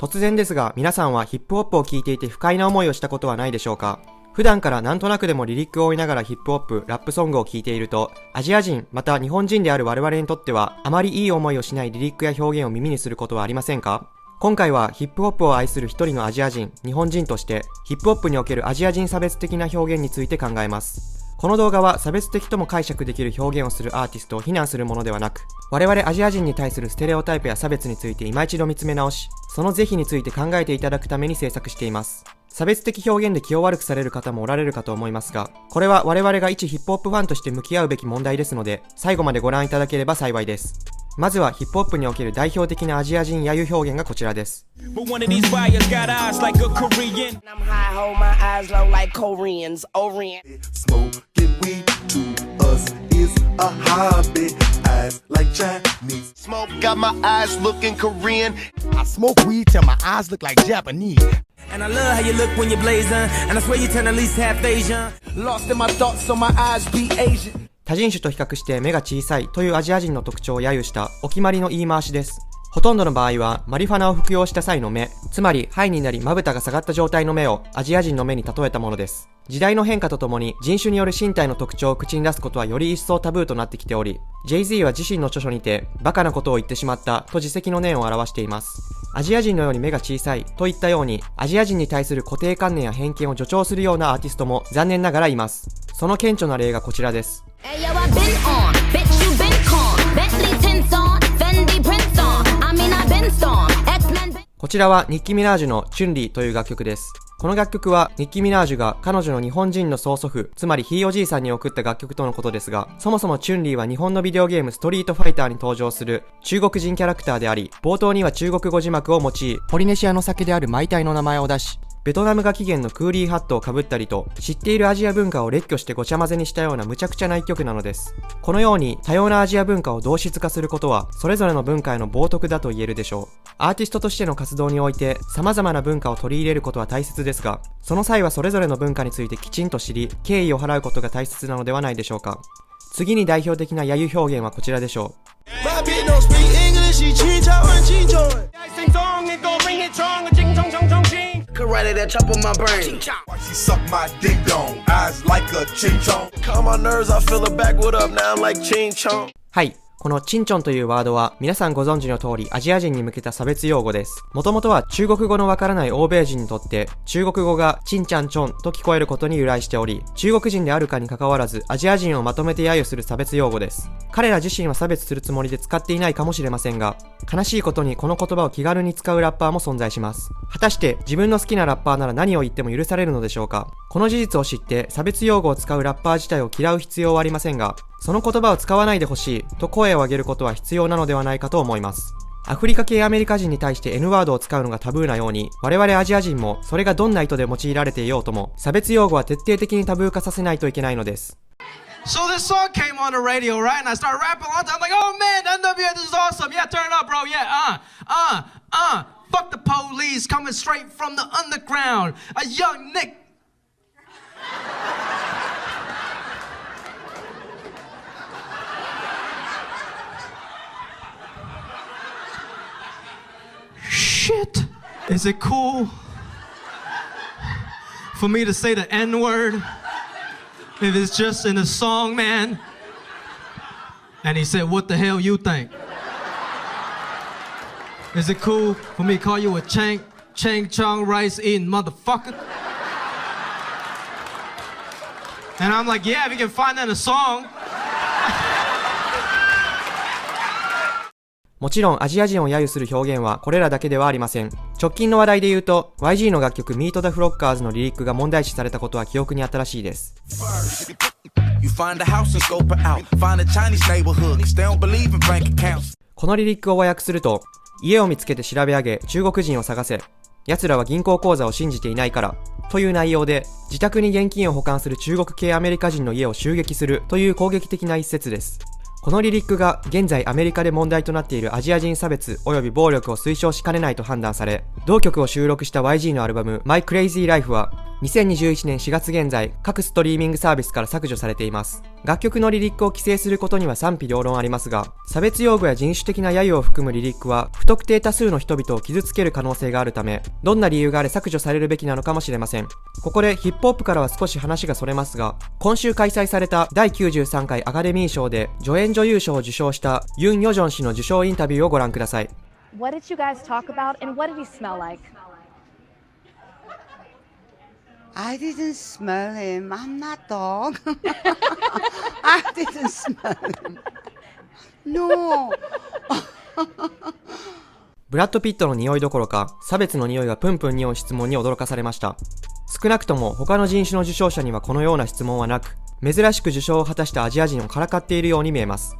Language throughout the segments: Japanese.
突然ですが、皆さんはヒップホップを聴いていて不快な思いをしたことはないでしょうか？普段からなんとなくでもリリックを追いながらヒップホップ、ラップソングを聴いていると、アジア人、また日本人である我々にとっては、あまりいい思いをしないリリックや表現を耳にすることはありませんか？今回はヒップホップを愛する一人のアジア人、日本人として、ヒップホップにおけるアジア人差別的な表現について考えます。この動画は差別的とも解釈できる表現をするアーティストを非難するものではなく、我々アジア人に対するステレオタイプや差別について今一度見つめ直し、その是非について考えていただくために制作しています。差別的表現で気を悪くされる方もおられるかと思いますが、これは我々が一ヒップホップファンとして向き合うべき問題ですので、最後までご覧いただければ幸いです。まずはヒップホップにおける代表的なアジア人揶揄表現がこちらです。他人種と比較して目が小さいというアジア人の特徴を揶揄したお決まりの言い回しです。ほとんどの場合はマリファナを服用した際の目、つまりハイになりまぶたが下がった状態の目をアジア人の目に例えたものです。時代の変化とともに人種による身体の特徴を口に出すことはより一層タブーとなってきており、Jay-Z は自身の著書にてバカなことを言ってしまったと自責の念を表しています。アジア人のように目が小さいといったようにアジア人に対する固定観念や偏見を助長するようなアーティストも残念ながらいます。その顕著な例がこちらです。こちらはニッキ・ミナージュのチュンリーという楽曲です。この楽曲はニッキ・ミナージュが彼女の日本人の曽祖父、つまりひいおじいさんに送った楽曲とのことですが、そもそもチュンリーは日本のビデオゲームストリートファイターに登場する中国人キャラクターであり、冒頭には中国語字幕を用い、ポリネシアの酒であるマイタイの名前を出し、ベトナムが起源のクーリーハットをかぶったりと、知っているアジア文化を列挙してごちゃ混ぜにしたような無茶苦茶な一曲なのです。このように多様なアジア文化を同質化することは、それぞれの文化への冒涜だと言えるでしょう。アーティストとしての活動において、様々な文化を取り入れることは大切ですが、その際はそれぞれの文化についてきちんと知り、敬意を払うことが大切なのではないでしょうか。次に代表的な揶揄表現はこちらでしょう。はい。このチンチョンというワードは皆さんご存知の通りアジア人に向けた差別用語です。もともとは中国語のわからない欧米人にとって中国語がチンチャンチョンと聞こえることに由来しており、中国人であるかに関わらずアジア人をまとめて揶揄する差別用語です。彼ら自身は差別するつもりで使っていないかもしれませんが、悲しいことにこの言葉を気軽に使うラッパーも存在します。果たして自分の好きなラッパーなら何を言っても許されるのでしょうか。この事実を知って差別用語を使うラッパー自体を嫌う必要はありませんが、その言葉を使わないでほしいと声を上げることは必要なのではないかと思います。アフリカ系アメリカ人に対して N ワードを使うのがタブーなように、我々アジア人もそれがどんな意図で用いられていようとも、差別用語は徹底的にタブー化させないといけないのです。So this song came on the radio, right? And I started rapping along. I'm like, oh man, NWA, this is awesome. Yeah, turn it up, bro. Yeah, Fuck the police coming straight from the underground. A young Nick. Shit. Is it cool for me to say the N-word if it's just in a song, man? And he said, what the hell you think? Is it cool for me to call you a Chang Chong rice eating motherfucker? And I'm like, yeah, if you can find that in a song.もちろんアジア人を揶揄する表現はこれらだけではありません。直近の話題で言うと YG の楽曲 Meet the Flockers のリリックが問題視されたことは記憶に新しいです。このリリックを和訳すると、家を見つけて調べ上げ中国人を探せ、奴らは銀行口座を信じていないからという内容で、自宅に現金を保管する中国系アメリカ人の家を襲撃するという攻撃的な一節です。このリリックが現在アメリカで問題となっているアジア人差別及び暴力を推奨しかねないと判断され、同曲を収録した YG のアルバム My Crazy Life は2021年4月現在、各ストリーミングサービスから削除されています。楽曲のリリックを規制することには賛否両論ありますが、差別用語や人種的な揶揄を含むリリックは不特定多数の人々を傷つける可能性があるため、どんな理由があれ削除されるべきなのかもしれません。ここでヒップホップからは少し話がそれますが、今週開催された第93回アカデミー賞で助演女優賞を受賞したユン・ヨジョン氏の受賞インタビューをご覧ください。What did you guys talk about and what did he smell like? I didn't smell him. I'm not dog. I didn't smell him. No. ブラッド・ピットの匂いどころか、差別の匂いがプンプン匂う質問に驚かされました。少なくとも他の人種の受賞者にはこのような質問はなく、珍しく受賞を果たしたアジア人をからかっているように見えます。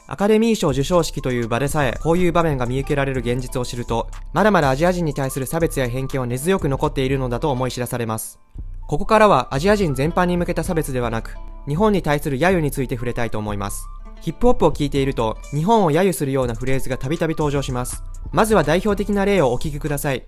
アカデミー賞授賞式という場でさえこういう場面が見受けられる現実を知ると、まだまだアジア人に対する差別や偏見は根強く残っているのだと思い知らされます。ここからはアジア人全般に向けた差別ではなく、日本に対する揶揄について触れたいと思います。ヒップホップを聞いていると、日本を揶揄するようなフレーズがたびたび登場します。まずは代表的な例をお聞きください。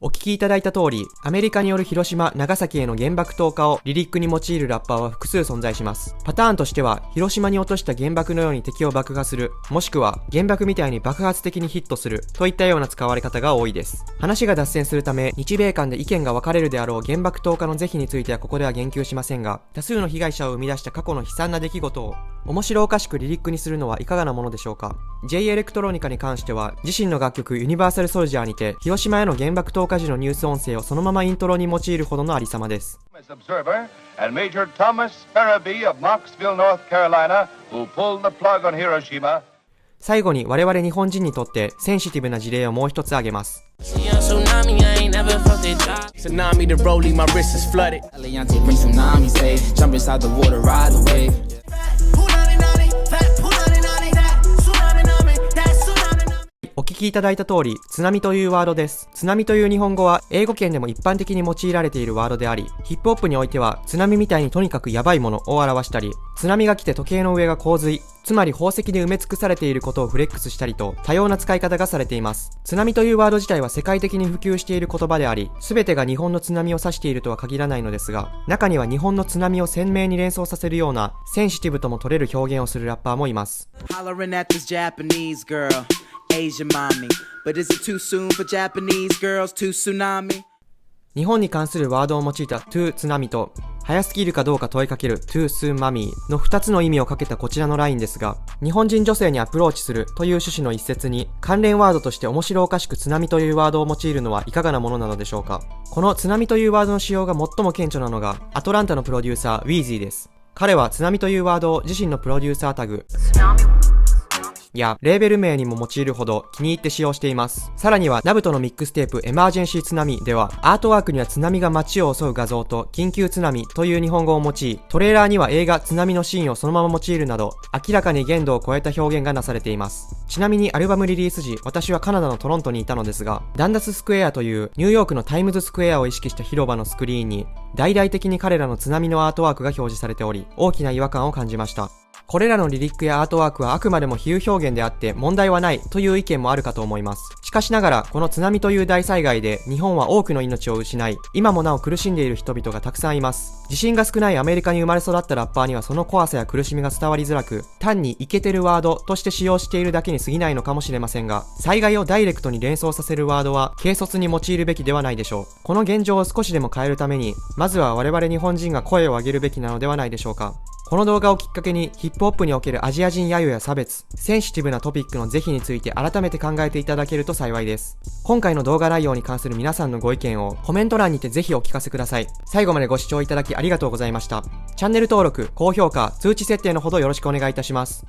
お聞きいただいた通り、アメリカによる広島、長崎への原爆投下をリリックに用いるラッパーは複数存在します。パターンとしては、広島に落とした原爆のように敵を爆破する、もしくは原爆みたいに爆発的にヒットするといったような使われ方が多いです。話が脱線するため、日米間で意見が分かれるであろう原爆投下の是非についてはここでは言及しませんが、多数の被害者を生み出した過去の悲惨な出来事を面白おかしくリリックにするのはいかがなものでしょうか。J エレクトロニカに関しては、自身の楽曲ユニバーサルソルジャーにて広島への原爆投下時のニュース音声をそのままイントロに用いるほどのありさまです。最後に我々日本人にとってセンシティブな事例をもう一つ挙げます。お聞きいただいた通り、津波というワードです。津波という日本語は英語圏でも一般的に用いられているワードであり、ヒップホップにおいては津波みたいにとにかくヤバいものを表したり、津波が来て時計の上が洪水、つまり宝石で埋め尽くされていることをフレックスしたりと多様な使い方がされています。津波というワード自体は世界的に普及している言葉であり、全てが日本の津波を指しているとは限らないのですが、中には日本の津波を鮮明に連想させるようなセンシティブとも取れる表現をするラッパーもいます。Asian mommy, but is it too soon for Japanese girls to tsunami? 日本に関するワードを用いた to 津波と早すぎるかどうか問いかける to tsunami の2つの意味をかけたこちらのラインですが、日本人女性にアプローチするという趣旨の一節に関連ワードとして面白おかしく津波というワードを用いるのはいかがなものなのでしょうか。この津波というワードの使用が最も顕著なのがアトランタのプロデューサー Weezy です。彼は津波というワードを自身のプロデューサータグやレーベル名にも用いるほど気に入って使用しています。さらにはナブトのミックステープエマージェンシー津波ではアートワークには津波が街を襲う画像と緊急津波という日本語を用い、トレーラーには映画津波のシーンをそのまま用いるなど明らかに限度を超えた表現がなされています。ちなみにアルバムリリース時、私はカナダのトロントにいたのですが、ダンダススクエアというニューヨークのタイムズスクエアを意識した広場のスクリーンに大々的に彼らの津波のアートワークが表示されており、大きな違和感を感じました。これらのリリックやアートワークはあくまでも比喩表現であって問題はないという意見もあるかと思います。しかしながら、この津波という大災害で日本は多くの命を失い、今もなお苦しんでいる人々がたくさんいます。自信が少ないアメリカに生まれ育ったラッパーにはその怖さや苦しみが伝わりづらく、単にイケてるワードとして使用しているだけに過ぎないのかもしれませんが、災害をダイレクトに連想させるワードは軽率に用いるべきではないでしょう。この現状を少しでも変えるために、まずは我々日本人が声を上げるべきなのではないでしょうか。この動画をきっかけにヒップホップにおけるアジア人揶揄や差別、センシティブなトピックの是非について改めて考えていただけると幸いです。今回の動画内容に関する皆さんのご意見をコメント欄にてぜひお聞かせください。最後までご視聴いただきありがとうございました。チャンネル登録、高評価、通知設定のほどよろしくお願いいたします。